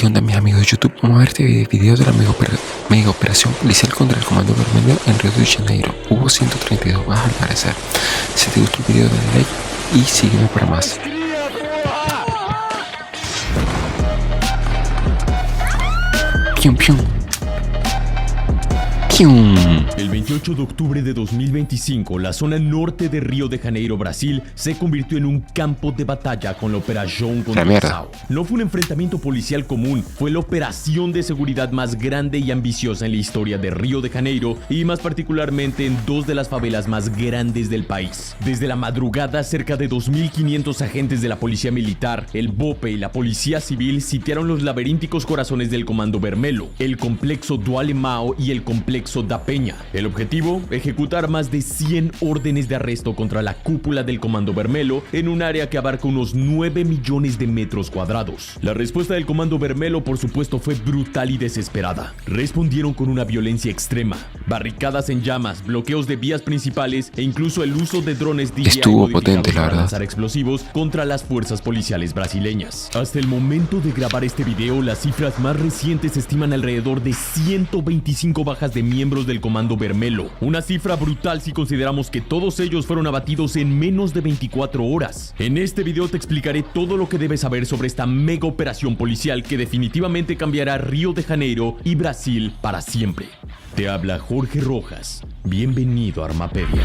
¿Qué onda, mis amigos de YouTube? Vamos a ver este video de la mega operación policial contra el Comando Vermelho en Río de Janeiro. Hubo 132 bajas al parecer. Si te gustó el video, dale like y sígueme para más. Pium, pium. El 28 de octubre de 2025, la zona norte de Río de Janeiro, Brasil, se convirtió en un campo de batalla con la Operación Condensao. No fue un enfrentamiento policial común, fue la operación de seguridad más grande y ambiciosa en la historia de Río de Janeiro y más particularmente en dos de las favelas más grandes del país. Desde la madrugada, cerca de 2.500 agentes de la policía militar, el BOPE y la policía civil sitiaron los laberínticos corazones del Comando Vermelho, el complejo do Alemão y el complejo da Peña. El objetivo, ejecutar más de 100 órdenes de arresto contra la cúpula del Comando Vermelho en un área que abarca unos 9 millones de metros cuadrados. La respuesta del Comando Vermelho, por supuesto, fue brutal y desesperada. Respondieron con una violencia extrema, barricadas en llamas, bloqueos de vías principales e incluso el uso de drones DJI estuvo potente, la para verdad, lanzar explosivos contra las fuerzas policiales brasileñas. Hasta el momento de grabar este video, las cifras más recientes estiman alrededor de 125 bajas de miembros del Comando Vermelho, una cifra brutal si consideramos que todos ellos fueron abatidos en menos de 24 horas. En este video te explicaré todo lo que debes saber sobre esta mega operación policial que definitivamente cambiará Río de Janeiro y Brasil para siempre. Te habla Jorge Rojas. Bienvenido a Armapedia.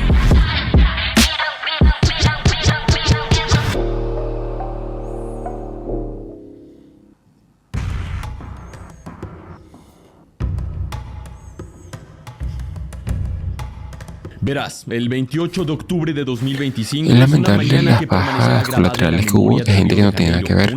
Verás, el 28 de octubre de 2025 es lamentable las bajas colaterales que hubo de gente que no tenía nada que ver,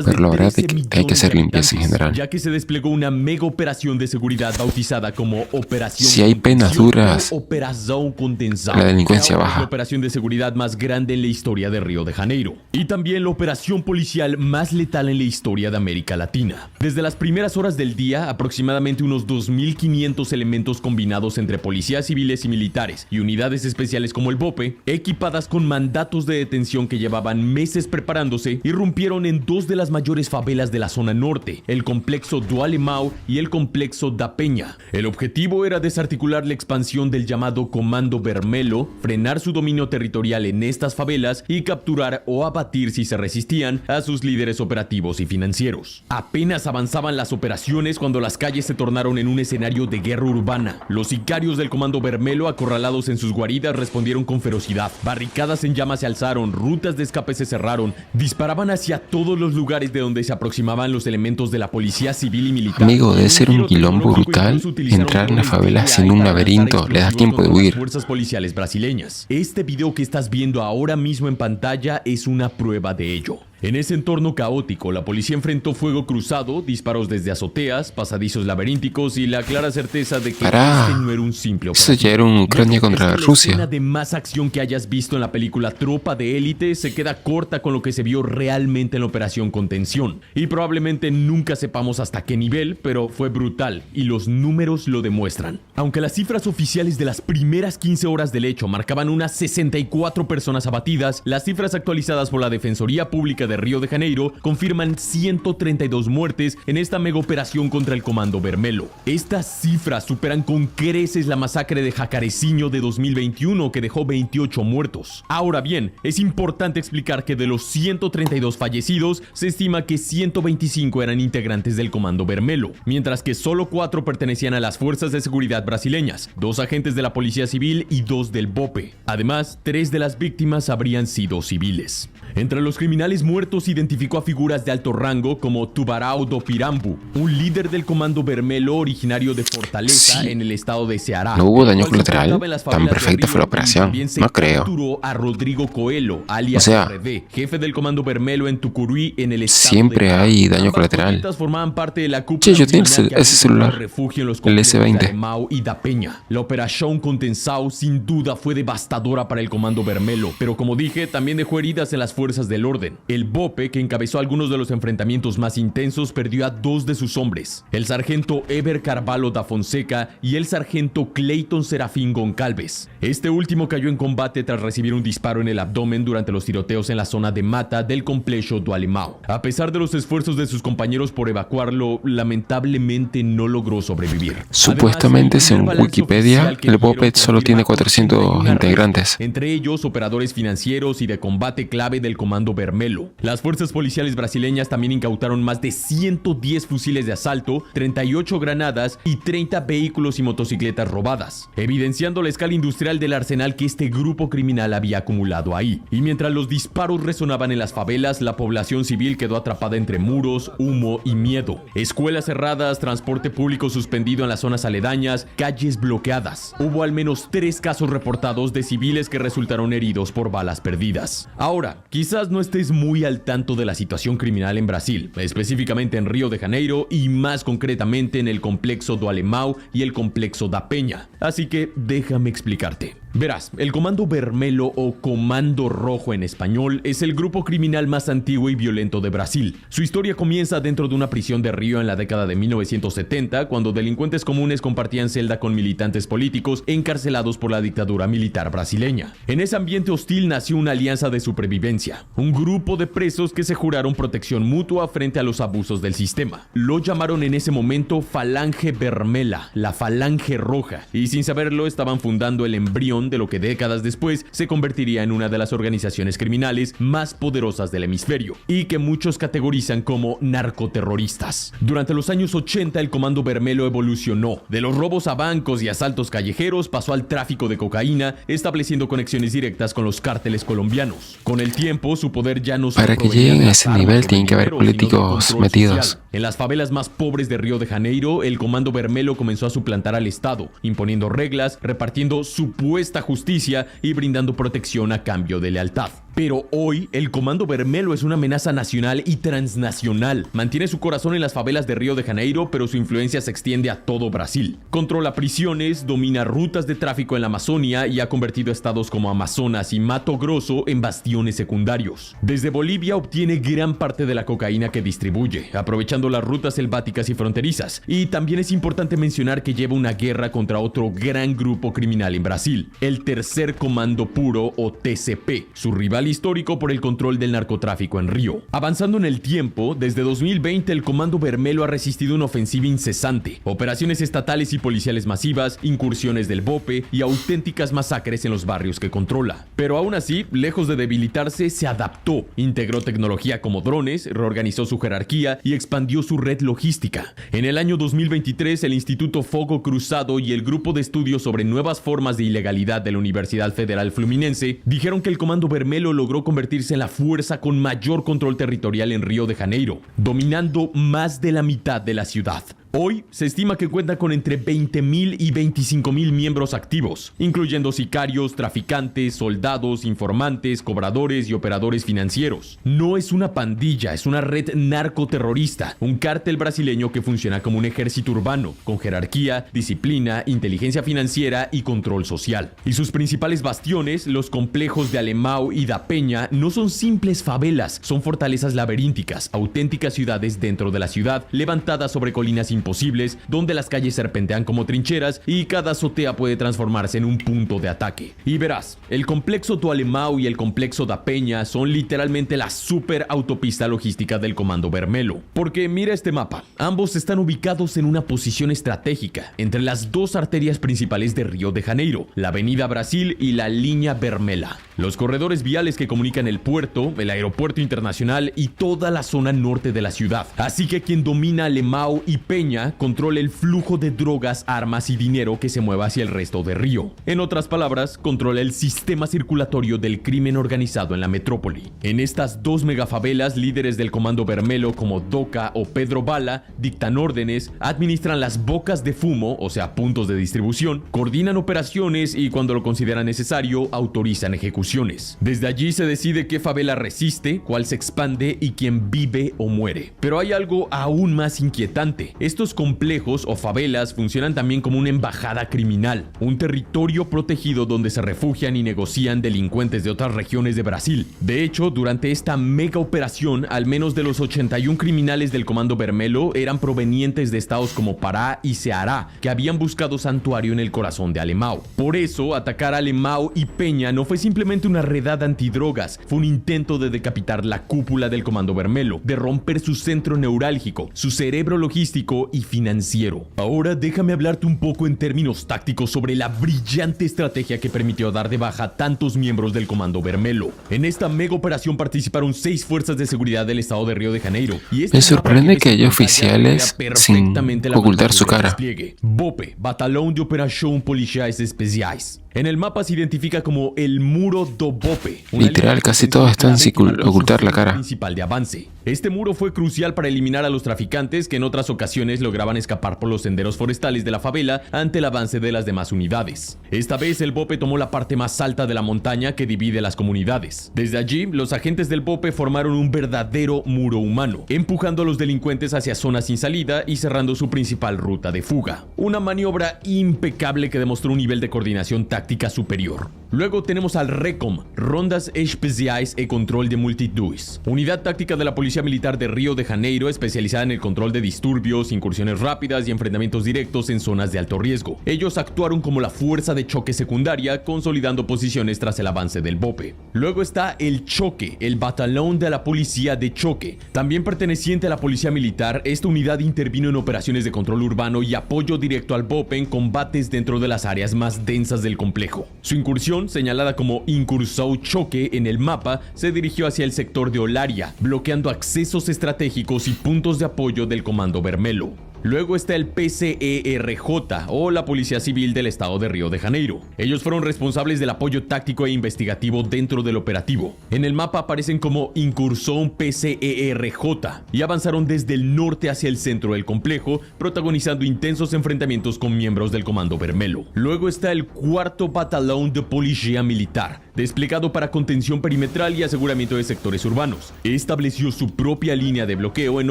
pero la verdad es que hay que hacer limpieza en general. Ya que se desplegó una mega operación de seguridad bautizada como Operación Si hay penas duras, Operación Condensao, la delincuencia baja. La operación de seguridad más grande en la historia de Río de Janeiro y también la operación policial más letal en la historia de América Latina. Desde las primeras horas del día, aproximadamente unos 2.500 elementos combinados entre policías civiles y militares y unidades especiales como el BOPE, equipadas con mandatos de detención que llevaban meses preparándose, irrumpieron en dos de las mayores favelas de la zona norte, el complejo do Alemão y el complejo da Peña. El objetivo era desarticular la expansión del llamado Comando Vermelho, frenar su dominio territorial en estas favelas y capturar o abatir, si se resistían, a sus líderes operativos y financieros. Apenas avanzaban las operaciones cuando las calles se tornaron en un escenario de guerra urbana. Los sicarios del Comando Vermelho, acorralados en sus guaridas, respondieron con ferocidad. Barricadas en llamas se alzaron, rutas de escape se cerraron, disparaban hacia todos los lugares de donde se aproximaban los elementos de la policía civil y militar. Amigo, debe ser un quilombo brutal entrar en la favela sin un laberinto, le da tiempo de huir. Fuerzas policiales brasileñas. Este video que estás viendo ahora mismo en pantalla es una prueba de ello. En ese entorno caótico, la policía enfrentó fuego cruzado, disparos desde azoteas, pasadizos laberínticos y la clara certeza de que este no era un simple operativo. Eso ya era un Ucrania contra Rusia. La escena de más acción que hayas visto en la película Tropa de Élite se queda corta con lo que se vio realmente en la operación Contención. Y probablemente nunca sepamos hasta qué nivel, pero fue brutal y los números lo demuestran. Aunque las cifras oficiales de las primeras 15 horas del hecho marcaban unas 64 personas abatidas, las cifras actualizadas por la Defensoría Pública de Río de Janeiro confirman 132 muertes en esta mega operación contra el Comando Vermelho. Estas cifras superan con creces la masacre de Jacarezinho de 2021 que dejó 28 muertos. Ahora bien, es importante explicar que de los 132 fallecidos se estima que 125 eran integrantes del Comando Vermelho, mientras que solo 4 pertenecían a las fuerzas de seguridad brasileñas, 2 agentes de la policía civil y 2 del BOPE. Además, 3 de las víctimas habrían sido civiles. Entre los criminales muertos identificó a figuras de alto rango como Tubarão do Pirambu, un líder del Comando Vermelho originario de Fortaleza en el estado de Ceará. ¿No hubo daño colateral? Tan perfecta fue la operación. No creo. Capturó a Rodrigo Coelho, alias RD, jefe del Comando Vermelho en Tucuruí, en el estado siempre de hay daño colateral. Formaban parte de la Che, yo tengo ese celular, refugio en los el S20. Alemão y da Peña. La operación Condensao sin duda fue devastadora para el Comando Vermelho, pero como dije, también dejó heridas en las fuerzas del orden. El BOPE, que encabezó algunos de los enfrentamientos más intensos, perdió a 2 de sus hombres, el sargento Eber Carvalho da Fonseca y el sargento Clayton Serafín Goncalves. Este último cayó en combate tras recibir un disparo en el abdomen durante los tiroteos en la zona de mata del complejo do Alemão. A pesar de los esfuerzos de sus compañeros por evacuarlo, lamentablemente no logró sobrevivir. Supuestamente, según Wikipedia, el BOPE solo tiene 400 integrantes. Entre ellos, operadores financieros y de combate clave del Comando Vermelho. Las fuerzas policiales brasileñas también incautaron más de 110 fusiles de asalto, 38 granadas y 30 vehículos y motocicletas robadas, evidenciando la escala industrial del arsenal que este grupo criminal había acumulado ahí. Y mientras los disparos resonaban en las favelas, la población civil quedó atrapada entre muros, humo y miedo. Escuelas cerradas, transporte público suspendido en las zonas aledañas, calles bloqueadas. Hubo al menos 3 casos reportados de civiles que resultaron heridos por balas perdidas. Ahora, quizás no estés muy al tanto de la situación criminal en Brasil, específicamente en Río de Janeiro y más concretamente en el complexo do Alemão y el complexo da Peña. Así que déjame explicarte. Verás, el Comando Vermelho o Comando Rojo en español es el grupo criminal más antiguo y violento de Brasil. Su historia comienza dentro de una prisión de Río en la década de 1970, cuando delincuentes comunes compartían celda con militantes políticos encarcelados por la dictadura militar brasileña. En ese ambiente hostil nació una alianza de supervivencia, un grupo de presos que se juraron protección mutua frente a los abusos del sistema. Lo llamaron en ese momento Falange Vermelha, la Falange Roja, y sin saberlo estaban fundando el embrión de lo que décadas después se convertiría en una de las organizaciones criminales más poderosas del hemisferio y que muchos categorizan como narcoterroristas. Durante los años 80 el Comando Vermelho evolucionó. De los robos a bancos y asaltos callejeros pasó al tráfico de cocaína, estableciendo conexiones directas con los cárteles colombianos. Con el tiempo su poder ya no Para que lleguen a ese nivel tienen que haber políticos metidos. En las favelas más pobres de Río de Janeiro, el Comando Vermelho comenzó a suplantar al Estado, imponiendo reglas, repartiendo supuesta justicia y brindando protección a cambio de lealtad. Pero hoy, el Comando Vermelho es una amenaza nacional y transnacional. Mantiene su corazón en las favelas de Río de Janeiro, pero su influencia se extiende a todo Brasil. Controla prisiones, domina rutas de tráfico en la Amazonia y ha convertido estados como Amazonas y Mato Grosso en bastiones secundarios. Desde Bolivia obtiene gran parte de la cocaína que distribuye, aprovechando las rutas selváticas y fronterizas. Y también es importante mencionar que lleva una guerra contra otro gran grupo criminal en Brasil, el Tercer Comando Puro o TCP, su rival histórico por el control del narcotráfico en Río. Avanzando en el tiempo, desde 2020 el Comando Vermelho ha resistido una ofensiva incesante, operaciones estatales y policiales masivas, incursiones del BOPE y auténticas masacres en los barrios que controla. Pero aún así, lejos de debilitarse, se adaptó, integró tecnología como drones, reorganizó su jerarquía y expandió su red logística. En el año 2023, el Instituto Fogo Cruzado y el Grupo de Estudios sobre Nuevas Formas de Ilegalidad de la Universidad Federal Fluminense dijeron que el Comando Vermelho logró convertirse en la fuerza con mayor control territorial en Río de Janeiro, dominando más de la mitad de la ciudad. Hoy se estima que cuenta con entre 20.000 y 25.000 miembros activos, incluyendo sicarios, traficantes, soldados, informantes, cobradores y operadores financieros. No es una pandilla, es una red narcoterrorista, un cártel brasileño que funciona como un ejército urbano, con jerarquía, disciplina, inteligencia financiera y control social. Y sus principales bastiones, los complejos de Alemão y da Peña, no son simples favelas, son fortalezas laberínticas, auténticas ciudades dentro de la ciudad, levantadas sobre colinas imposibles, donde las calles serpentean como trincheras y cada azotea puede transformarse en un punto de ataque. Y verás, el complexo do Alemão y el complexo da Peña son literalmente la super autopista logística del Comando Vermelho. Porque mira este mapa, ambos están ubicados en una posición estratégica entre las 2 arterias principales de Río de Janeiro, la Avenida Brasil y la Línea Vermelha. Los corredores viales que comunican el puerto, el aeropuerto internacional y toda la zona norte de la ciudad. Así que quien domina Alemão y Peña controla el flujo de drogas, armas y dinero que se mueva hacia el resto de Río. En otras palabras, controla el sistema circulatorio del crimen organizado en la metrópoli. En estas 2 megafavelas, líderes del Comando Vermelho como Doca o Pedro Bala dictan órdenes, administran las bocas de fumo, o sea, puntos de distribución, coordinan operaciones y cuando lo consideran necesario, autorizan ejecuciones. Desde allí se decide qué favela resiste, cuál se expande y quién vive o muere. Pero hay algo aún más inquietante. Estos complejos o favelas funcionan también como una embajada criminal, un territorio protegido donde se refugian y negocian delincuentes de otras regiones de Brasil. De hecho, durante esta mega operación, al menos de los 81 criminales del Comando Vermelho eran provenientes de estados como Pará y Ceará, que habían buscado santuario en el corazón de Alemão. Por eso, atacar a Alemão y Peña no fue simplemente una redada antidrogas, fue un intento de decapitar la cúpula del Comando Vermelho, de romper su centro neurálgico, su cerebro logístico y financiero. Ahora déjame hablarte un poco en términos tácticos sobre la brillante estrategia que permitió dar de baja a tantos miembros del Comando Vermelho. En esta mega operación participaron 6 fuerzas de seguridad del estado de Río de Janeiro. Y me sorprende que haya oficiales sin ocultar su cara. BOPE, Batalhão de Operação Policiais Especiais. En el mapa se identifica como el Muro do BOPE. Literal, casi todos están sin ocultar la cara. Principal de avance. Este muro fue crucial para eliminar a los traficantes que en otras ocasiones lograban escapar por los senderos forestales de la favela ante el avance de las demás unidades. Esta vez el BOPE tomó la parte más alta de la montaña que divide las comunidades. Desde allí, los agentes del BOPE formaron un verdadero muro humano, empujando a los delincuentes hacia zonas sin salida y cerrando su principal ruta de fuga. Una maniobra impecable que demostró un nivel de coordinación táctica superior. Luego tenemos al RECOM, Rondas Especiais e Control de Multitudes, unidad táctica de la Policía Militar de Río de Janeiro especializada en el control de disturbios, incursiones rápidas y enfrentamientos directos en zonas de alto riesgo. Ellos actuaron como la fuerza de choque secundaria, consolidando posiciones tras el avance del BOPE. Luego está el Choque, el Batalhão de la Policía de Choque. También perteneciente a la Policía Militar, esta unidad intervino en operaciones de control urbano y apoyo directo al BOPE en combates dentro de las áreas más densas del complejo. Su incursión, señalada como Incursão Choque en el mapa, se dirigió hacia el sector de Olaria, bloqueando accesos estratégicos y puntos de apoyo del Comando Vermelho. Luego está el PCERJ, o la Policía Civil del Estado de Río de Janeiro. Ellos fueron responsables del apoyo táctico e investigativo dentro del operativo. En el mapa aparecen como Incursão PCERJ y avanzaron desde el norte hacia el centro del complejo, protagonizando intensos enfrentamientos con miembros del Comando Vermelho. Luego está el 4º Batalhão de Policía Militar, desplegado para contención perimetral y aseguramiento de sectores urbanos. Estableció su propia línea de bloqueo en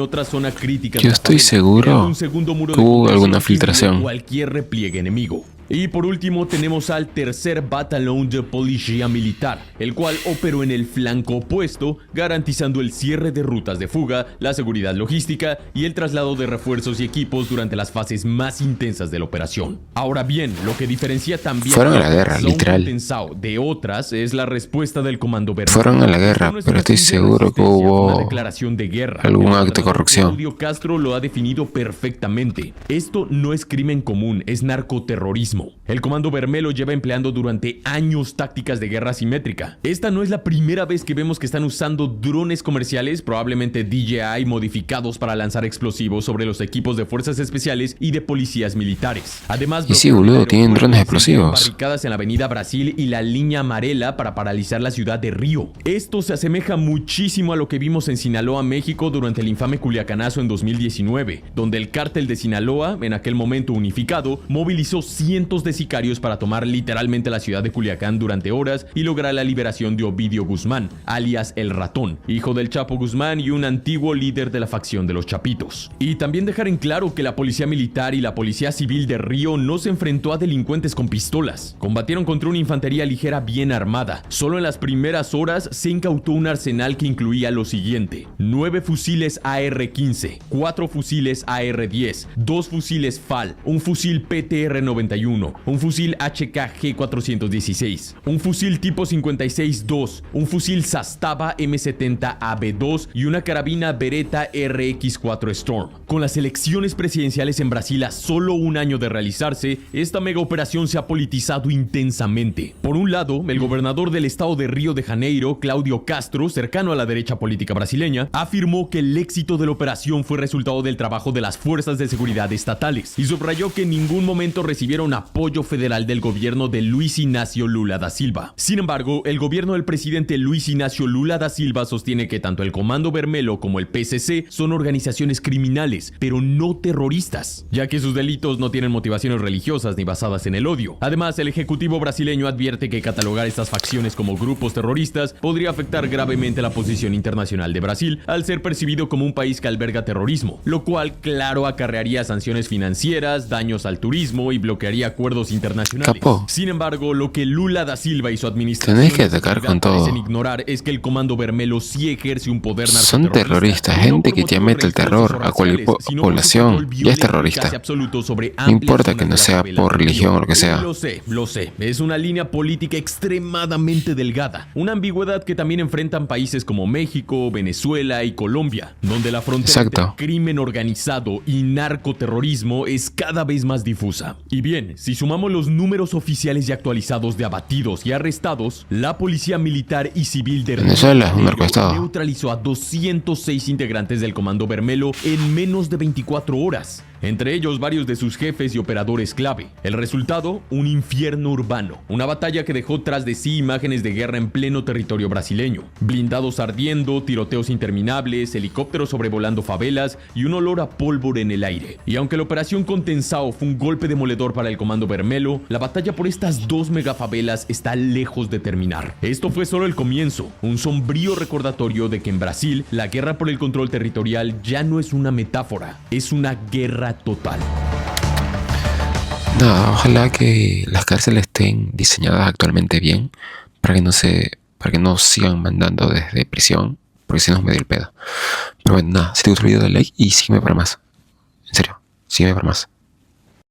otra zona crítica. Yo estoy seguro que hubo alguna filtración. Cualquier repliegue enemigo. Y por último tenemos al 3º Batalhão de Policía Militar, el cual operó en el flanco opuesto, garantizando el cierre de rutas de fuga, la seguridad logística y el traslado de refuerzos y equipos durante las fases más intensas de la operación. Ahora bien, lo que diferencia también fueron a la guerra, literal, de otras es la respuesta del Comando Vermelho. Fueron a la guerra, pero estoy seguro que hubo una declaración de guerra. Algún acto de corrupción. Claudio Castro lo ha definido perfectamente. Esto no es crimen común, es narcoterrorismo. El Comando Vermelho lleva empleando durante años tácticas de guerra asimétrica. Esta no es la primera vez que vemos que están usando drones comerciales, probablemente DJI, modificados para lanzar explosivos sobre los equipos de fuerzas especiales y de policías militares. Además, y sí, boludo, tienen drones explosivos. Barricadas en la Avenida Brasil y la Línea Amarela para paralizar la ciudad de Río. Esto se asemeja muchísimo a lo que vimos en Sinaloa, México, durante el infame Culiacanazo en 2019, donde el cártel de Sinaloa, en aquel momento unificado, movilizó cientos de sicarios para tomar literalmente la ciudad de Culiacán durante horas y lograr la liberación de Ovidio Guzmán, alias El Ratón, hijo del Chapo Guzmán y un antiguo líder de la facción de los Chapitos. Y también dejar en claro que la Policía Militar y la Policía Civil de Río no se enfrentó a delincuentes con pistolas. Combatieron contra una infantería ligera bien armada. Solo en las primeras horas se incautó un arsenal que incluía lo siguiente: 9 fusiles AR-15, 4 fusiles AR-10, 2 fusiles FAL, un fusil PTR-91, un fusil HK-G416, un fusil tipo 56-2, un fusil Zastava M70AB2 y una carabina Beretta RX-4 Storm. Con las elecciones presidenciales en Brasil a solo un año de realizarse, esta mega operación se ha politizado intensamente. Por un lado, el gobernador del estado de Río de Janeiro, Claudio Castro, cercano a la derecha política brasileña, afirmó que el éxito de la operación fue resultado del trabajo de las fuerzas de seguridad estatales y subrayó que en ningún momento recibieron apoyo apoyo federal del gobierno de Luis Inácio Lula da Silva. Sin embargo, el gobierno del presidente Luis Inácio Lula da Silva sostiene que tanto el Comando Vermelho como el PCC son organizaciones criminales, pero no terroristas, ya que sus delitos no tienen motivaciones religiosas ni basadas en el odio. Además, el ejecutivo brasileño advierte que catalogar estas facciones como grupos terroristas podría afectar gravemente la posición internacional de Brasil al ser percibido como un país que alberga terrorismo, lo cual, claro, acarrearía sanciones financieras, daños al turismo y bloquearía acuerdos internacionales. Capo. Sin embargo, lo que Lula da Silva y su administración Tenés que atacar con todo. parecen ignorar es que el Comando Vermelho sí ejerce un poder Son narcoterrorista. terroristas, No gente por que ya motivos mete el terror religiosos a o cualquier raciales, sino por su población. control Ya es violento y terrorista. casi absoluto sobre No amplias importa zonas que no de la sea favela por del religión Río. o lo que sea. Lo sé. Es una línea política extremadamente delgada. Una ambigüedad que también enfrentan países como México, Venezuela y Colombia, donde la frontera Exacto. entre crimen organizado y narcoterrorismo es cada vez más difusa. Y bien, si sumamos los números oficiales y actualizados de abatidos y arrestados, la policía militar y civil de Venezuela es un Río narcoestado. neutralizó a 206 integrantes del Comando Vermelho en menos de 24 horas. Entre ellos varios de sus jefes y operadores clave. El resultado, un infierno urbano. Una batalla que dejó tras de sí imágenes de guerra en pleno territorio brasileño. Blindados ardiendo, tiroteos interminables, helicópteros sobrevolando favelas y un olor a pólvora en el aire. Y aunque la operación Contensao fue un golpe demoledor para el Comando Vermelho, la batalla por estas dos megafavelas está lejos de terminar. Esto fue solo el comienzo, un sombrío recordatorio de que en Brasil la guerra por el control territorial ya no es una metáfora, es una guerra total. Nada, ojalá que las cárceles estén diseñadas actualmente bien para que no sigan mandando desde prisión, porque si no es medio el pedo. Pero bueno, nada, si te gustó el video dale like y sígueme para más. En serio, sígueme para más.